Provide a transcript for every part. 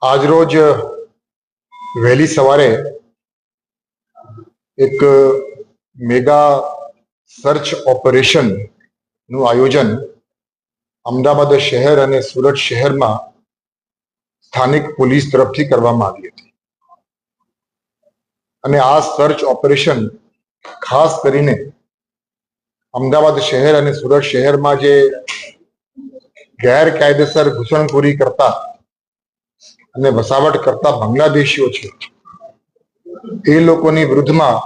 આજરોજ વહેલી સવારે એક મેગા સર્ચ ઓપરેશન નું આયોજન અમદાવાદ શહેર અને સુરત શહેરમાં સ્થાનિક પોલીસ તરફથી કરવામાં આવી હતી અને આ સર્ચ ઓપરેશન ખાસ કરીને અમદાવાદ શહેર અને સુરત શહેરમાં જે ગેરકાયદેસર ઘૂસણખોરી કરતા અને વસાવટ કરતા બાંગ્લાદેશીઓ છે એ લોકોની વિરુદ્ધમાં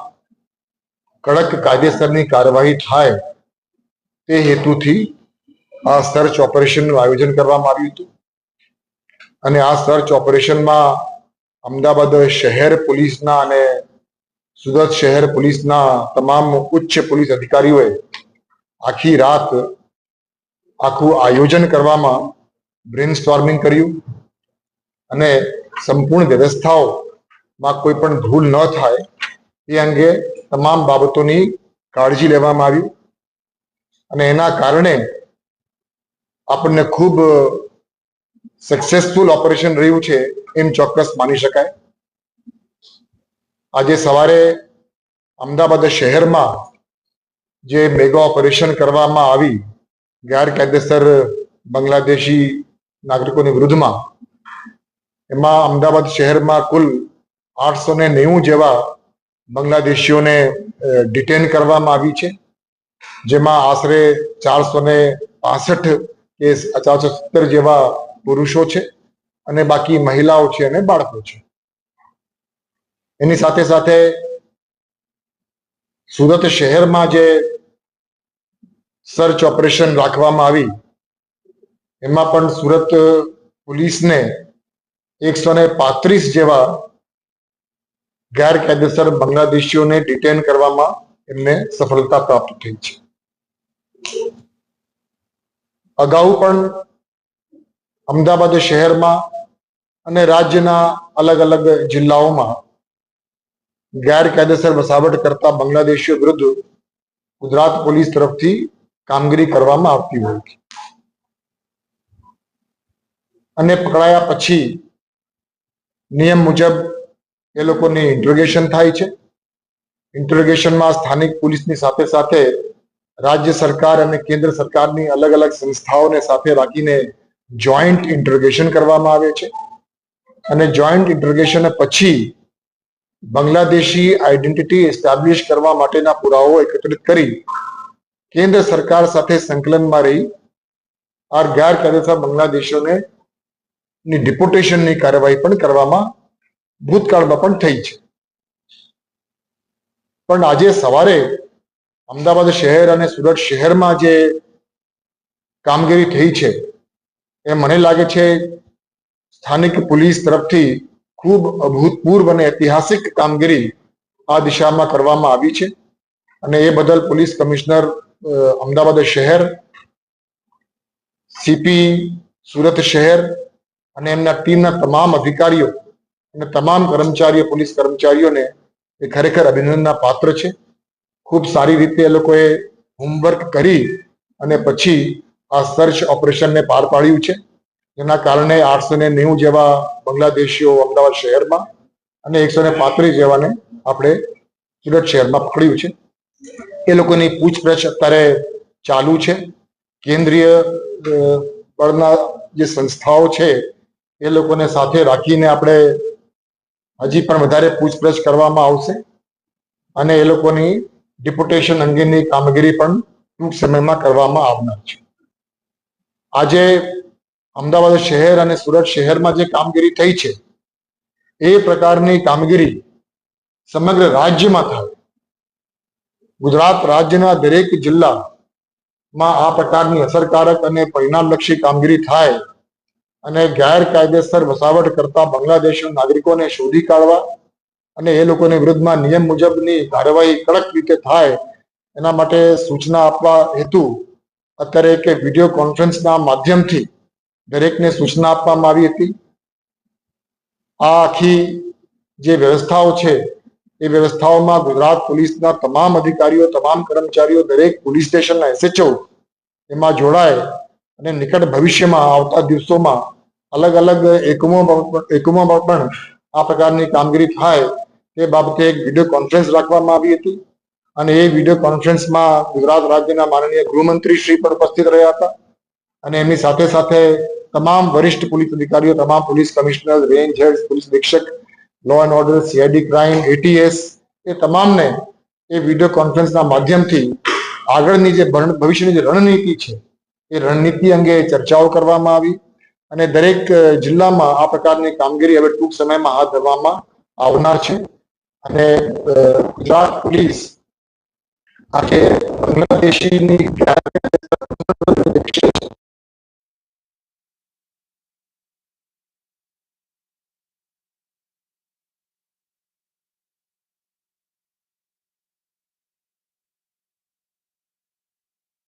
કડક કાયદેસરની કાર્યવાહી થાય તે હેતુથી આ સર્ચ ઓપરેશનનું આયોજન કરવામાં આવ્યું હતું અને આ સર્ચ ઓપરેશનમાં અમદાવાદ શહેર પોલીસના અને સુરત શહેર પોલીસના તમામ ઉચ્ચ પોલીસ અધિકારીઓએ આખી રાત આખું આયોજન કરવામાં બ્રેનસ્ટોર્મિંગ કર્યું અને સંપૂર્ણ વ્યવસ્થાઓમાં કોઈ પણ ભૂલ ન થાય એ અંગે તમામ બાબતોની કાળજી લેવામાં આવી અને એના કારણે આપણને ખૂબ સક્સેસફુલ ઓપરેશન રહ્યું છે એમ ચોક્કસ માની શકાય. આજે સવારે અમદાવાદ શહેરમાં જે મેગા ઓપરેશન કરવામાં આવી ગેરકાયદેસર બાંગ્લાદેશી નાગરિકોની વિરુદ્ધમાં, એમાં અમદાવાદ શહેરમાં કુલ 890 જેવા બાંગ્લાદેશીઓને ડિટેન કરવામાં આવી છે, જેમાં આશરે 465 કે 470 જેવા પુરુષો છે અને બાકી મહિલાઓ છે અને બાળકો છે. એની સાથે સાથે સુરત શહેરમાં જે સર્ચ ઓપરેશન રાખવામાં આવી એમાં પણ સુરત પોલીસને 135 જેવા ગેરકાયદેસર બાંગ્લાદેશીઓને ડિટેન કરવામાં એમને સફળતા પ્રાપ્ત થઈ છે. અગાઉ પણ અમદાવાદ શહેરમાં અને રાજ્યના અલગ અલગ જિલ્લાઓમાં ગેરકાયદેસર વસાવટ કરતા બાંગ્લાદેશીઓ વિરુદ્ધ ગુજરાત પોલીસ તરફથી કામગીરી કરવામાં આવતી હોય છે અને પકડાયા પછી નિયમ મુજબ એ લોકોની ઇન્ટ્રોગેશન થાય છે. ઇન્ટ્રોગેશનમાં સ્થાનિક પોલીસની સાથે સાથે રાજ્ય સરકાર અને કેન્દ્ર સરકારની અલગ અલગ સંસ્થાઓને સાથે રાખીને જોઈન્ટ ઇન્ટ્રોગેશન કરવામાં આવે છે અને જોઈન્ટ ઇન્ટ્રોગેશન પછી બાંગ્લાદેશી આઈડેન્ટિટી એસ્ટાબ્લિશ કરવા માટેના પુરાવાઓ એકત્રિત કરી કેન્દ્ર સરકાર સાથે સંકલનમાં રહી આ ગેરકાયદેસર બાંગ્લાદેશીઓને ડિપોર્ટેશનની કાર્યવાહી પણ કરવામાં ભૂતકાળમાં પણ થઈ છે. પણ આજે સવારે અમદાવાદ શહેર અને સુરત શહેરમાં જે કામગીરી થઈ છે એ મને લાગે છે સ્થાનિક પોલીસ તરફથી ખૂબ અભૂતપૂર્વ અને ઐતિહાસિક કામગીરી આ દિશામાં કરવામાં આવી છે અને એ બદલ પોલીસ કમિશનર અમદાવાદ શહેર, સીપી સુરત શહેર અને એમના ટીમના તમામ અધિકારીઓ અને તમામ કર્મચારીઓ, પોલીસ કર્મચારીઓને એ ખરેખર અભિનંદનના પાત્ર છે. ખૂબ સારી રીતે એ લોકોએ હોમવર્ક કરી અને પછી આ સર્ચ ઓપરેશનને પાર પાડ્યું છે, જેના કારણે 890 જેવા બાંગ્લાદેશીઓ અમદાવાદ શહેરમાં અને 135 જેવાને આપણે સુરત શહેરમાં પકડ્યું છે. એ લોકોની પૂછપરછ અત્યારે ચાલુ છે. કેન્દ્રીય બળના જે સંસ્થાઓ છે એ લોકોને સાથે રાખીને આપણે હજી પણ વધારે પૂછપરછ કરવામાં આવશે અને એ લોકોની ડિપોર્ટેશન અંગેની કામગીરી પણ ટૂંક સમયમાં કરવામાં આવનાર છે. આજે અમદાવાદ શહેર અને સુરત શહેરમાં જે કામગીરી થઈ છે એ પ્રકારની કામગીરી સમગ્ર રાજ્યમાં થાય. ગુજરાત રાજ્યના દરેક જિલ્લામાં આ પ્રકારની અસરકારક અને પરિણામલક્ષી કામગીરી થાય અને ગેરકાયદેસર વસાવટ કરતા બાંગ્લાદેશી નાગરિકોને શોધી કાઢવા અને એ લોકોની વિરુદ્ધમાં નિયમ મુજબની કાર્યવાહી કડક રીતે થાય એના માટે સૂચના આપવા હેતુ અત્યારે એક વિડીયો કોન્ફરન્સના માધ્યમથી દરેકને સૂચના આપવામાં આવી હતી. આ આખી જે વ્યવસ્થાઓ છે એ વ્યવસ્થાઓમાં ગુજરાત પોલીસના તમામ અધિકારીઓ, તમામ કર્મચારીઓ, દરેક પોલીસ સ્ટેશનના SHO એમાં જોડાય અને નિકટ ભવિષ્યમાં આવતા દિવસોમાં અલગ અલગ એકમોમાં પણ આ પ્રકારની કામગીરી થાય તે બાબતે એક વિડીયો કોન્ફરન્સ રાખવામાં આવી હતી અને એ વિડીયો કોન્ફરન્સમાં ગુજરાત રાજ્યના માનનીય ગૃહમંત્રી શ્રી પણ ઉપસ્થિત રહ્યા હતા અને એમની સાથે સાથે તમામ વરિષ્ઠ પોલીસ અધિકારીઓ, તમામ police commissioner, range head, police અધિક્ષક, law and order, CID crime, ATS, એ તમામને એ વિડીયો કોન્ફરન્સના માધ્યમથી આગળની જે ભવિષ્યની જે રણનીતિ છે એ રણનીતિ અંગે ચર્ચાઓ કરવામાં આવી અને દરેક જિલ્લામાં આ પ્રકારની કામગીરી હવે ટૂંક સમયમાં હાથ ધરવામાં આવનાર છે અને ગુજરાત પોલીસ આજે બાંગ્લાદેશીની